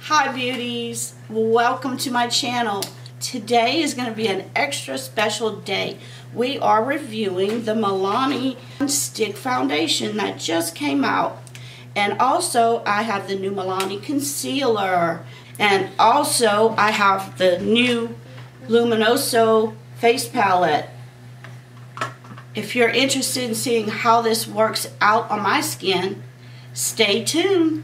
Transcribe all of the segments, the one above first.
Hi beauties, welcome to my channel. Today is going to be an extra special day. We are reviewing the Milani Stick Foundation that just came out. And also I have the new Milani Concealer. And also I have the new Luminoso face palette. If you're interested in seeing how this works out on my skin, stay tuned.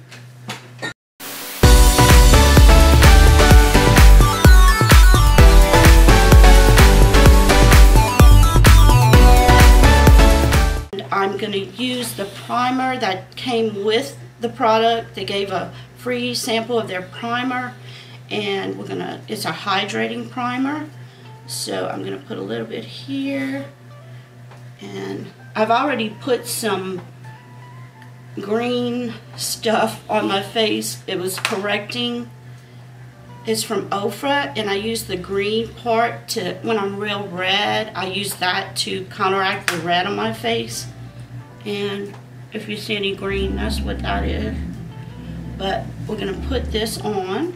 I'm going to use the primer that came with the product. They gave a free sample of their primer, and it's a hydrating primer. So I'm going to put a little bit here, and I've already put some green stuff on my face. It was correcting. It's from Ofra, and I use the green part to, when I'm real red, I use that to counteract the red on my face. And if you see any green, that's what that is. But we're going to put this on.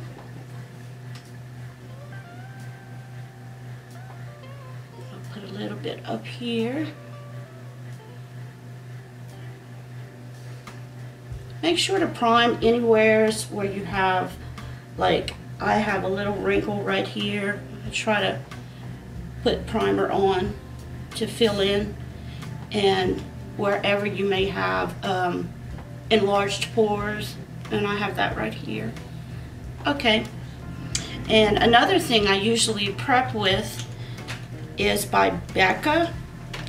I'll put a little bit up here. Make sure to prime anywhere where you have, like, I have a little wrinkle right here. I try to put primer on to fill in, and wherever you may have enlarged pores, and I have that right here. Okay, and another thing I usually prep with is by Becca.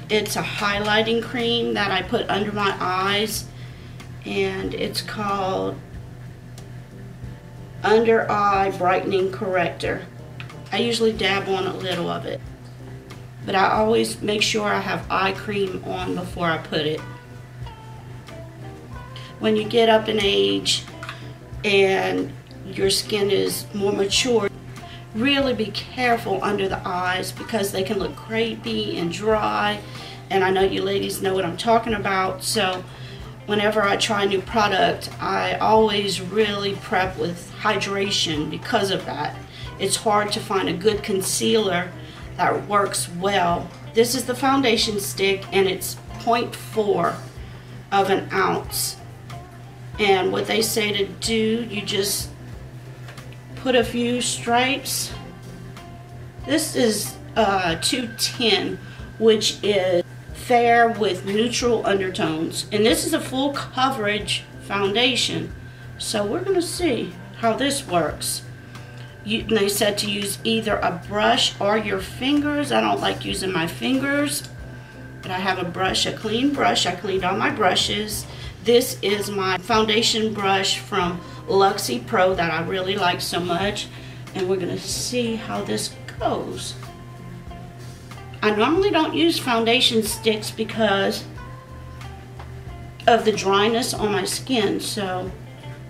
It's a highlighting cream that I put under my eyes, and it's called Under Eye Brightening Corrector. I usually dab on a little of it, but I always make sure I have eye cream on before I put it. When you get up in age and your skin is more mature, really be careful under the eyes because they can look crepey and dry, and I know you ladies know what I'm talking about. So whenever I try a new product, I always really prep with hydration because of that. It's hard to find a good concealer that works well. This is the foundation stick, and it's 0.4 of an ounce. And what they say to do, you just put a few stripes. This is 210, which is fair with neutral undertones, and this is a full coverage foundation. So we're going to see how this works. They said to use either a brush or your fingers. I don't like using my fingers, but I have a brush, a clean brush. I cleaned all my brushes. This is my foundation brush from Luxie Pro that I really like so much, and we're going to see how this goes. I normally don't use foundation sticks because of the dryness on my skin, so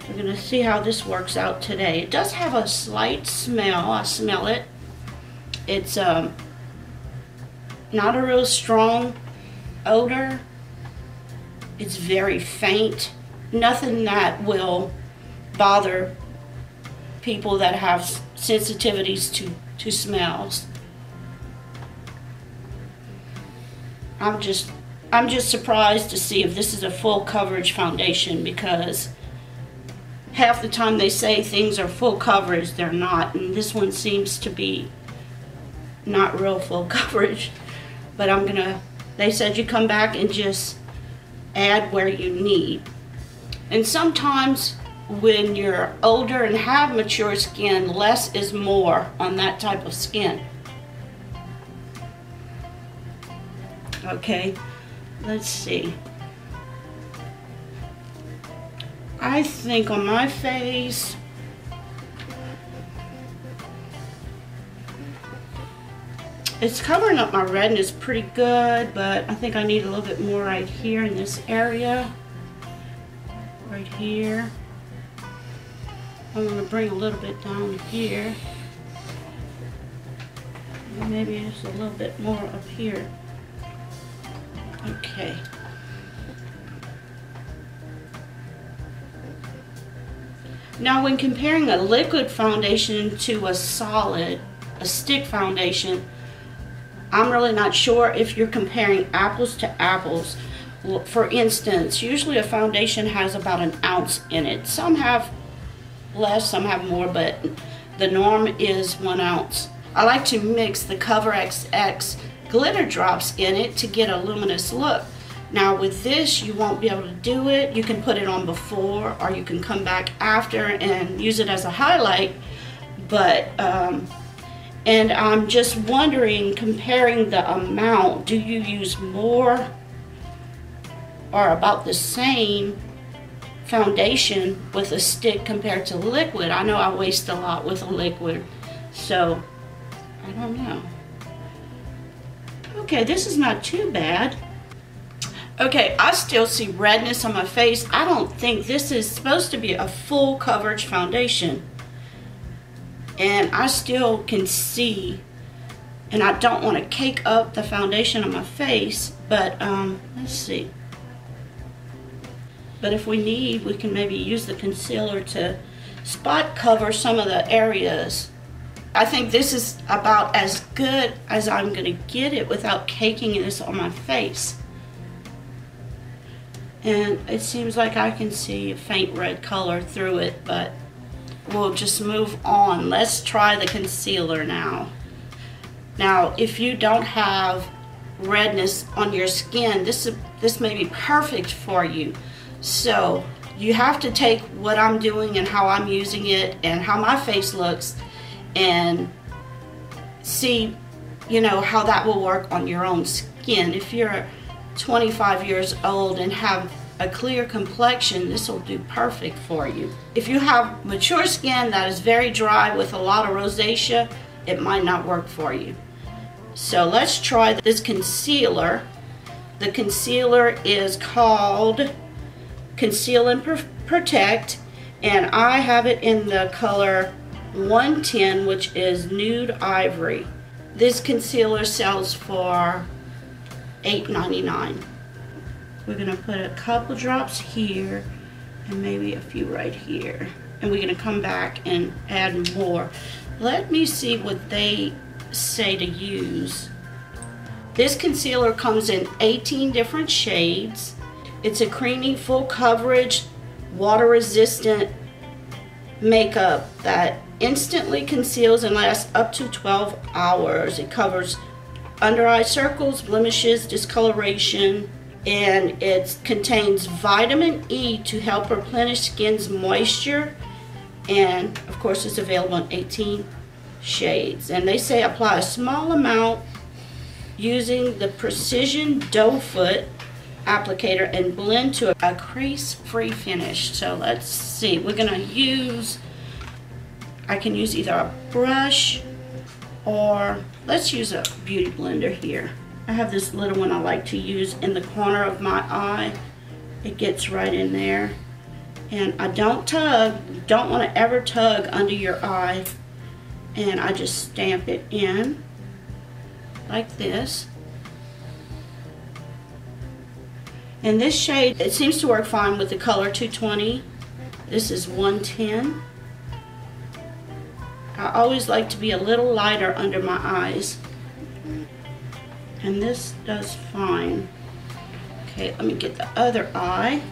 we're going to see how this works out today. It does have a slight smell. I smell it. It's not a real strong odor. It's very faint. Nothing that will bother people that have sensitivities to smells. I'm just surprised to see if this is a full coverage foundation, because half the time they say things are full coverage, they're not, and this one seems to be not real full coverage. But they said you come back and just add where you need. And sometimes when you're older and have mature skin, less is more on that type of skin. Okay, let's see. I think on my face, it's covering up my redness pretty good, but I think I need a little bit more right here in this area. Right here. I'm going to bring a little bit down here. And maybe just a little bit more up here. Okay. Now when comparing a liquid foundation to a solid, a stick foundation, I'm really not sure if you're comparing apples to apples. For instance, usually a foundation has about an ounce in it. Some have less, some have more, but the norm is 1 ounce. I like to mix the Cover XX glitter drops in it to get a luminous look. Now with this, you won't be able to do it. You can put it on before, or you can come back after and use it as a highlight. But, and I'm just wondering, comparing the amount, do you use more or about the same foundation with a stick compared to liquid? I know I waste a lot with a liquid, so I don't know. Okay, this is not too bad. Okay, I still see redness on my face. I don't think this is supposed to be a full coverage foundation. And I still can see, and I don't want to cake up the foundation on my face, but let's see. But if we need, we can maybe use the concealer to spot cover some of the areas. I think this is about as good as I'm going to get it without caking this on my face. And it seems like I can see a faint red color through it, but we'll just move on. Let's try the concealer now. Now, if you don't have redness on your skin, this may be perfect for you. So you have to take what I'm doing and how I'm using it and how my face looks and see, you know, how that will work on your own skin. If you're 25 years old and have a clear complexion, this will do perfect for you. If you have mature skin that is very dry with a lot of rosacea, it might not work for you. So let's try this concealer. The concealer is called Conceal and Protect, and I have it in the color 110, which is Nude Ivory. This concealer sells for $8.99. We're going to put a couple drops here and maybe a few right here. And we're going to come back and add more. Let me see what they say to use. This concealer comes in 18 different shades. It's a creamy, full coverage, water resistant makeup that instantly conceals and lasts up to 12 hours. It covers under eye circles, blemishes, discoloration, and it contains vitamin E to help replenish skin's moisture, and of course it's available in 18 shades. And they say apply a small amount using the Precision Doe Foot applicator and blend to a crease-free finish. So let's see, we're gonna use, I can use either a brush or let's use a beauty blender here. I have this little one I like to use in the corner of my eye. It gets right in there. And I don't tug. You don't want to ever tug under your eye. And I just stamp it in like this. And this shade, it seems to work fine with the color 220. This is 110. I always like to be a little lighter under my eyes. And this does fine. Okay, let me get the other eye.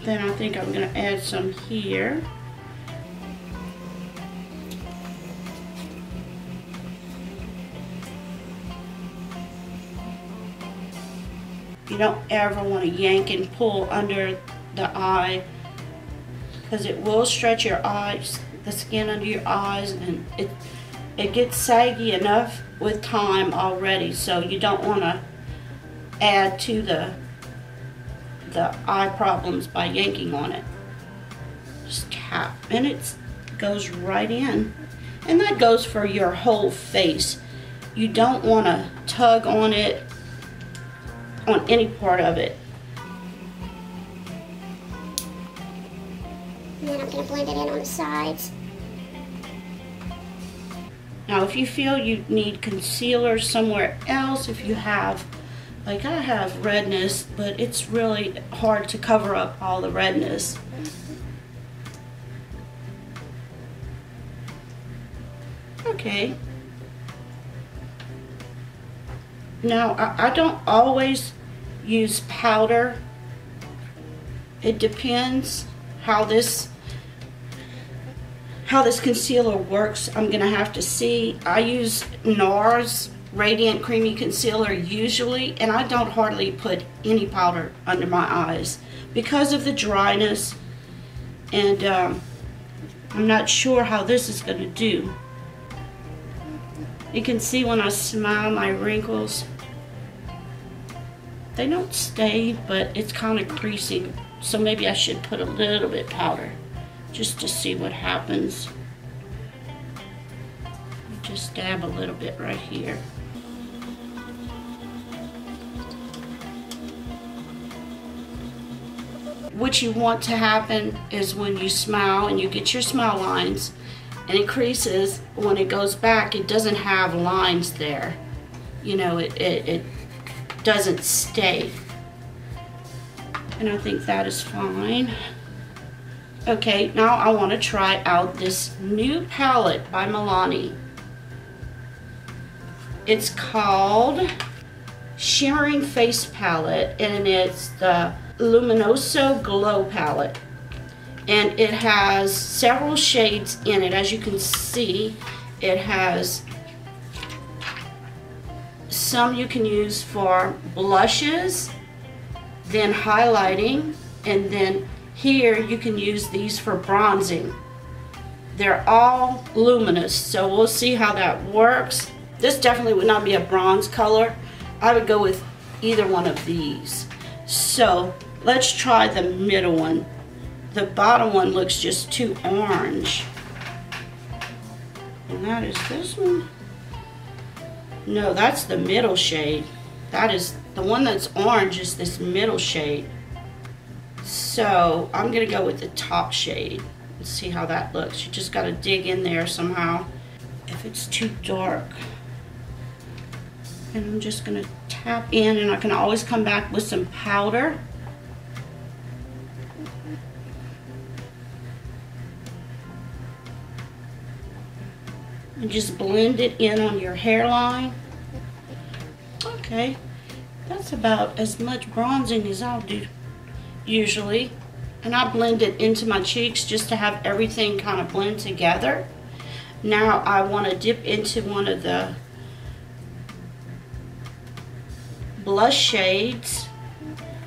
Then I think I'm going to add some here. You don't ever want to yank and pull under the eye, because it will stretch your eyes, the skin under your eyes, and it gets saggy enough with time already, so you don't want to add to the eye problems by yanking on it. Just tap, and it goes right in. And that goes for your whole face. You don't want to tug on it, on any part of it. And then I'm going to blend it in on the sides. Now if you feel you need concealer somewhere else, if you have Like, I have redness, but it's really hard to cover up all the redness. Okay. Now, I don't always use powder. It depends how this concealer works. I'm gonna have to see. I use NARS Radiant Creamy Concealer usually, and I don't hardly put any powder under my eyes because of the dryness, and I'm not sure how this is gonna do. You can see when I smile my wrinkles. They don't stay, but it's kind of creasing, so maybe I should put a little bit powder just to see what happens. Just dab a little bit right here. What you want to happen is when you smile and you get your smile lines and it creases, when it goes back, it doesn't have lines there. You know, it doesn't stay. And I think that is fine. Okay, now I want to try out this new palette by Milani. It's called Shimmering Face Palette, and it's the Luminoso Glow Palette. And it has several shades in it. As you can see, it has some you can use for blushes, then highlighting, and then here you can use these for bronzing. They're all luminous, so we'll see how that works. This definitely would not be a bronze color. I would go with either one of these. So let's try the middle one. The bottom one looks just too orange. And that is this one. No, that's the middle shade. That is, the one that's orange is this middle shade. So I'm gonna go with the top shade and see how that looks. You just gotta dig in there somehow. If it's too dark. And I'm just gonna tap in, and I can always come back with some powder. And just blend it in on your hairline. Okay, that's about as much bronzing as I'll do usually. And I blend it into my cheeks just to have everything kind of blend together. Now I want to dip into one of the blush shades.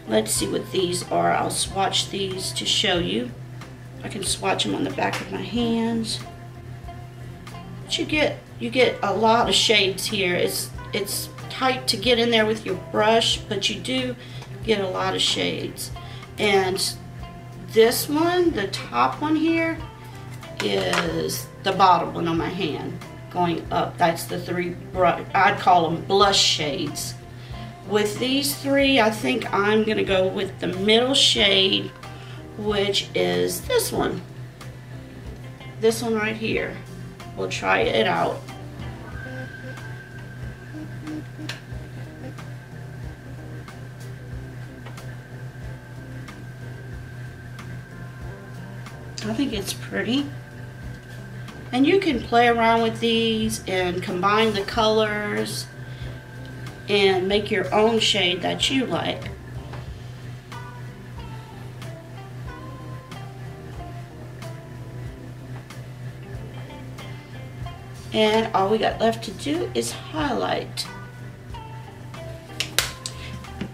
Let's see what these are. I'll swatch these to show you. I can swatch them on the back of my hands. But you get a lot of shades here. It's tight to get in there with your brush, but you do get a lot of shades. And this one, the top one here, is the bottom one on my hand going up. That's the three, I'd call them blush shades. With these three, I think I'm gonna go with the middle shade, which is this one. This one right here. We'll try it out. I think it's pretty. And you can play around with these and combine the colors and make your own shade that you like. And all we got left to do is highlight.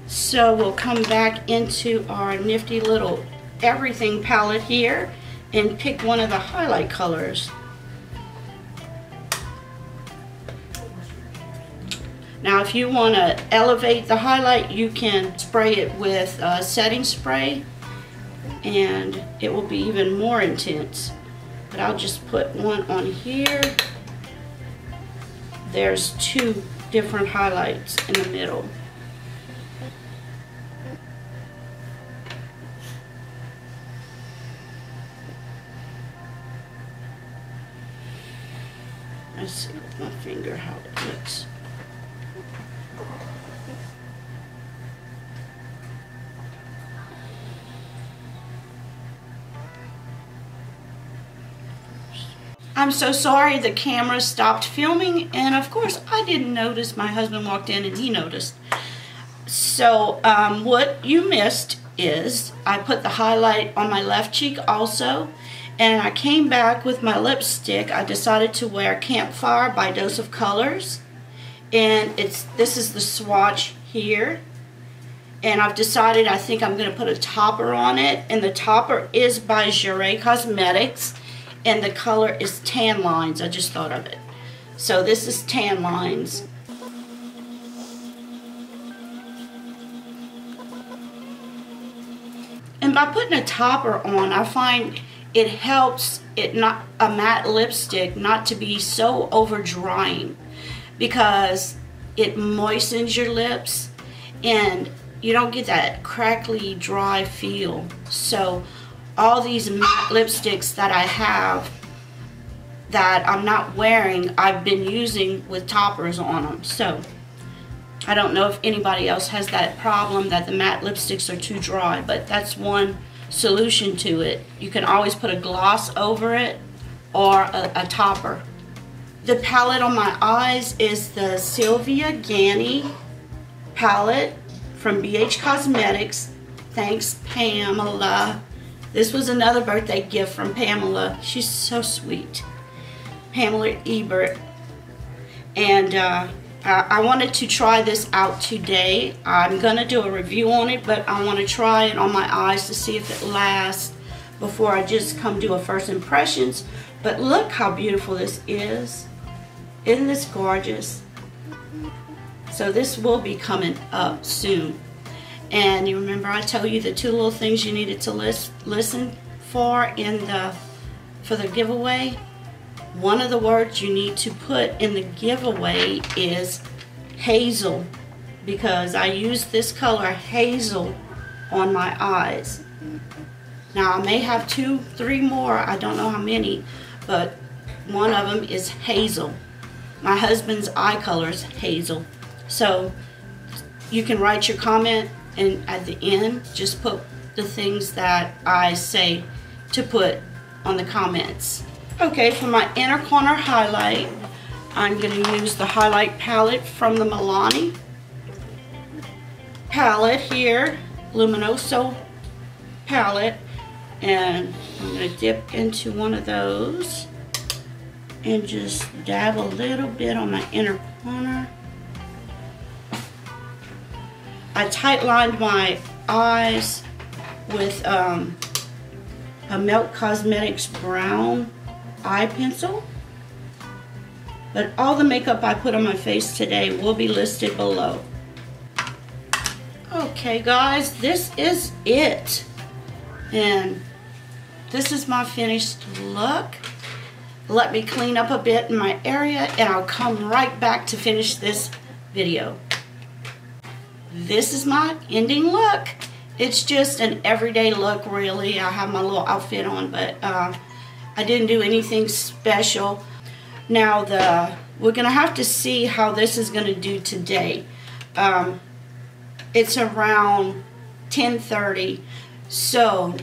So we'll come back into our nifty little everything palette here and pick one of the highlight colors. Now if you want to elevate the highlight, you can spray it with setting spray and it will be even more intense. But I'll just put one on here. There's two different highlights in the middle. Let's see with my finger how it looks. I'm so sorry the camera stopped filming, and of course I didn't notice. My husband walked in and he noticed. So what you missed is I put the highlight on my left cheek also, and I came back with my lipstick. I decided to wear Campfire by Dose of Colors, and this is the swatch here. And I've decided I think I'm going to put a topper on it, and the topper is by Shimmering Cosmetics, and the color is Tan Lines. I just thought of it. So this is Tan Lines. And by putting a topper on, I find it helps a matte lipstick not to be so over drying, because it moistens your lips and you don't get that crackly dry feel. So all these matte lipsticks that I have that I'm not wearing, I've been using with toppers on them. So I don't know if anybody else has that problem, that the matte lipsticks are too dry, but that's one solution to it. You can always put a gloss over it or a topper. The palette on my eyes is the Sylvia Ganni palette from BH Cosmetics. Thanks, Pamela. This was another birthday gift from Pamela. She's so sweet. Pamela Ebert. And I wanted to try this out today. I'm going to do a review on it, but I want to try it on my eyes to see if it lasts before I just come do a first impressions. But look how beautiful this is. Isn't this gorgeous? So this will be coming up soon. And you remember I told you the 2 little things you needed to listen for for the giveaway? One of the words you need to put in the giveaway is hazel, because I use this color hazel on my eyes. Now I may have 2, 3 more, I don't know how many, but one of them is hazel. My husband's eye color is hazel. So you can write your comment, and at the end just put the things that I say to put on the comments. Okay, for my inner corner highlight, I'm going to use the highlight palette from the Milani palette here, Luminoso palette, and I'm going to dip into one of those and just dab a little bit on my inner corner. I tight lined my eyes with a Milk Cosmetics brown eye pencil, but all the makeup I put on my face today will be listed below. Okay guys, this is it, and this is my finished look. Let me clean up a bit in my area and I'll come right back to finish this video. This is my ending look. It's just an everyday look really. I have my little outfit on, but I didn't do anything special. Now we're gonna have to see how this is gonna do today. It's around 10:30, so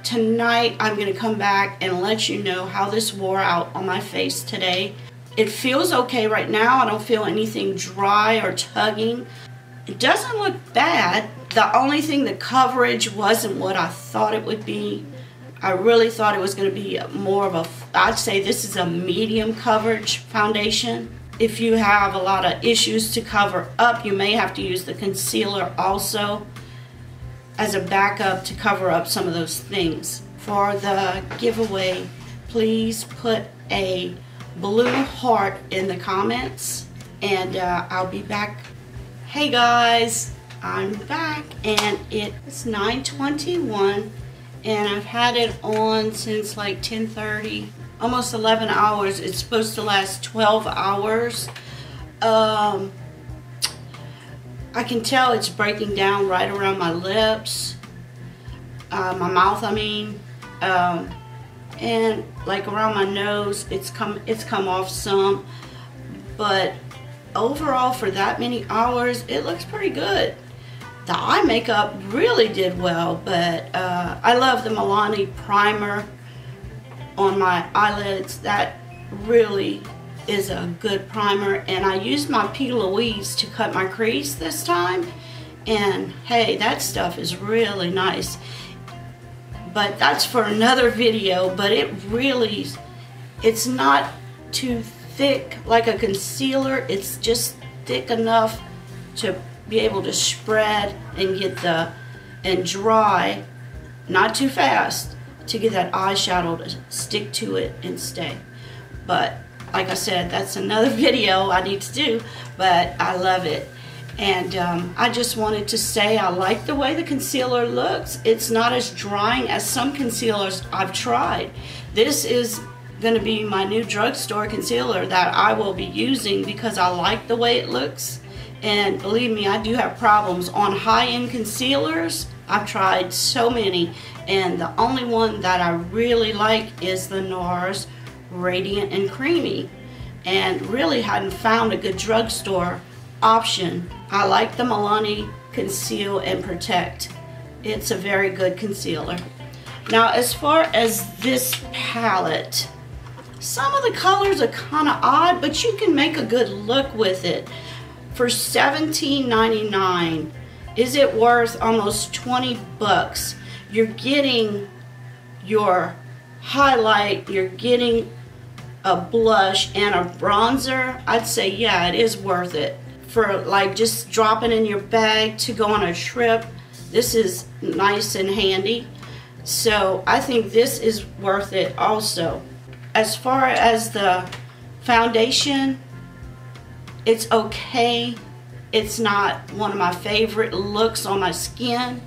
tonight I'm gonna come back and let you know how this wore out on my face today. It feels okay right now. I don't feel anything dry or tugging. It doesn't look bad. The only thing, the coverage wasn't what I thought it would be. I really thought it was going to be more of a, I'd say this is a medium coverage foundation. If you have a lot of issues to cover up, you may have to use the concealer also as a backup to cover up some of those things. For the giveaway, please put a blue heart in the comments, and I'll be back. Hey guys, I'm back, and it's 9:21. And I've had it on since like 10:30, almost 11 hours. It's supposed to last 12 hours. I can tell it's breaking down right around my lips, my mouth I mean, and like around my nose. It's come off some, but overall for that many hours it looks pretty good. The eye makeup really did well, but I love the Milani primer on my eyelids. That really is a good primer, and I used my P. Louise to cut my crease this time, and hey, that stuff is really nice. But that's for another video. But it's not too thick like a concealer. It's just thick enough to be able to spread and dry, not too fast, to get that eyeshadow to stick to it and stay. But like I said, that's another video I need to do, but I love it. And I just wanted to say I like the way the concealer looks. It's not as drying as some concealers I've tried. This is going to be my new drugstore concealer that I will be using because I like the way it looks. And believe me, I do have problems on high-end concealers. I've tried so many, and the only one that I really like is the NARS Radiant and Creamy, and really hadn't found a good drugstore option. I like the Milani Conceal and Protect. It's a very good concealer. Now, as far as this palette, some of the colors are kind of odd, but you can make a good look with it. For $17.99, is it worth almost 20 bucks? You're getting your highlight, you're getting a blush and a bronzer. I'd say yeah, it is worth it. For like just dropping in your bag to go on a trip, this is nice and handy. So I think this is worth it also. As far as the foundation, it's okay. It's not one of my favorite looks on my skin.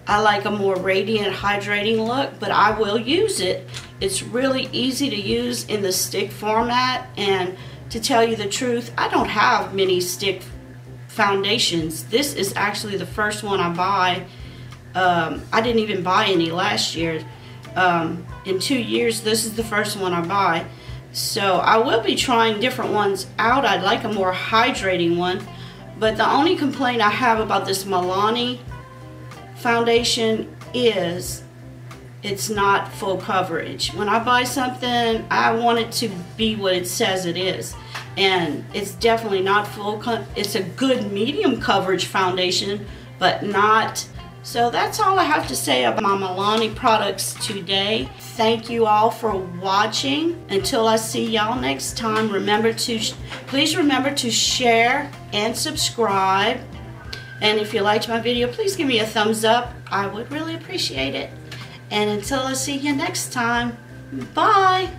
I like a more radiant, hydrating look, but I will use it. It's really easy to use in the stick format, and to tell you the truth, I don't have many stick foundations. This is actually the first one I buy. I didn't even buy any last year. In 2 years, this is the first one I buy. So I will be trying different ones out. I'd like a more hydrating one. But the only complaint I have about this Milani foundation is it's not full coverage. When I buy something, I want it to be what it says it is. And it's definitely not full. It's a good medium coverage foundation, but not. So that's all I have to say about my Milani products today. Thank you all for watching. Until I see y'all next time, please remember to share and subscribe. And if you liked my video, please give me a thumbs up. I would really appreciate it. And until I see you next time, bye.